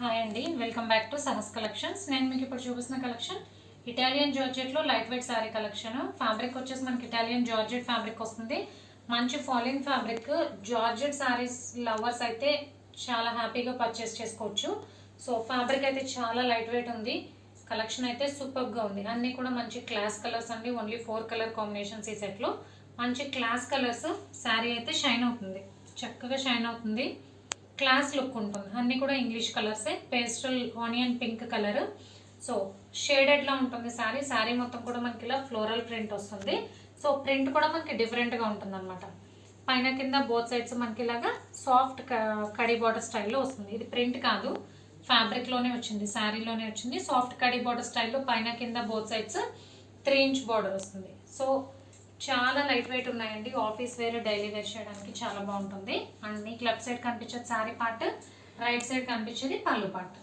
Hi అండి, welcome back to Sahas collections. నేను మీకు ఇప్పుడు చూపిస్తున్న కలెక్షన్ ఇటాలియన్ జార్జెట్లో light weight sari collection. Fabric వచ్చేసి మనకి ఇటాలియన్ జార్జెట్ ఫ్యాబ్రిక్ వస్తుంది. మంచి ఫాలిన్ ఫ్యాబ్రిక్. జార్జెట్ శారీస్ లవర్స్ అయితే చాలా హ్యాపీగా పర్చేస్ చేసుకోవచ్చు. సో ఫ్యాబ్రిక్ అయితే చాలా లైట్ వెయిట్ ఉంది. కలెక్షన్ అయితే సూపర్గా ఉంది. అన్నీ కూడా మంచి క్లాస్ కలర్స్ అండి. ఓన్లీ 4 కలర్ కాంబినేషన్స్ ఈ సెట్లో. మంచి క్లాస్ కలర్స్. శారీ అయితే షైన్ అవుతుంది, చక్కగా షైన్ అవుతుంది. క్లాస్ లుక్ ఉంటుంది. అన్నీ కూడా ఇంగ్లీష్ కలర్సే. Pastel onion pink colour. So షేడెడ్లా ఉంటుంది శారీ. శారీ మొత్తం కూడా మనకి ఇలా ఫ్లోరల్ ప్రింట్ వస్తుంది. సో ప్రింట్ కూడా మనకి డిఫరెంట్గా ఉంటుంది అనమాట. పైన కింద బోత్ సైడ్స్ మనకి ఇలాగా సాఫ్ట్ కడీ బార్డర్ స్టైల్లో వస్తుంది. ఇది ప్రింట్ కాదు, ఫ్యాబ్రిక్లోనే వచ్చింది, శారీలోనే వచ్చింది. సాఫ్ట్ కడీ బార్డర్ స్టైల్లో పైన కింద బోత్ సైడ్స్ 3 ఇంచ్ బార్డర్ వస్తుంది. సో చాలా లైట్ వెయిట్ ఉన్నాయండి. ఆఫీస్ వేర్, డైలీ వేర్ చేయడానికి చాలా బాగుంటుంది. అండ్ మీకు లెఫ్ట్ సైడ్ కనిపించేది శారీ పార్ట్, రైట్ సైడ్ కనిపించేది పళ్ళు పార్ట్.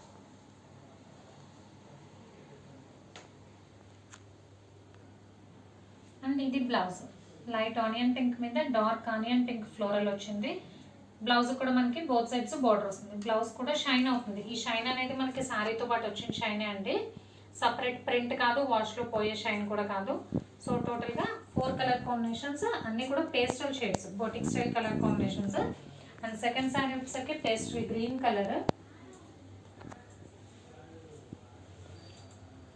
అండ్ ఇది బ్లౌజ్. లైట్ ఆనియన్ పింక్ మీద డార్క్ ఆనియన్ పింక్ ఫ్లోరల్ వచ్చింది. బ్లౌజ్ కూడా మనకి బోత్ సైడ్స్ బార్డర్ వస్తుంది. బ్లౌజ్ కూడా షైన్ అవుతుంది. ఈ షైన్ అనేది మనకి శారీతో పాటు వచ్చిన షైనే అండి. సపరేట్ ప్రింట్ కాదు, వాష్లో పోయే షైన్ కూడా కాదు. సో టోటల్గా 4 కలర్ కాంబినేషన్స్, అన్నీ కూడా pastel shades, boutique style colour combinations. And second sari వచ్చేసరికి pastel green colour.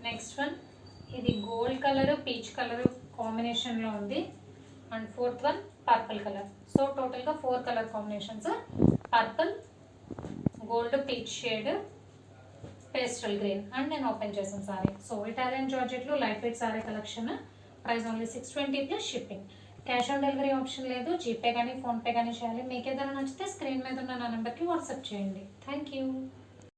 Next one ఇది గోల్డ్ కలర్, పీచ్ కలర్ కాంబినేషన్లో ఉంది. And fourth one purple colour. So టోటల్గా 4 colour combinations. Purple, gold, peach shade, pastel green. And నేను open చేసిన sari. So Italian జార్జెట్లో light weight sari collection. Price only 620 plus shipping. Cash on delivery option లేదు. GPay కానీ PhonePe కానీ చేయాలి. మీకు ఏదైనా నచ్చితే స్క్రీన్ మీద ఉన్న నా నెంబర్కి వాట్సాప్ చేయండి. Thank you.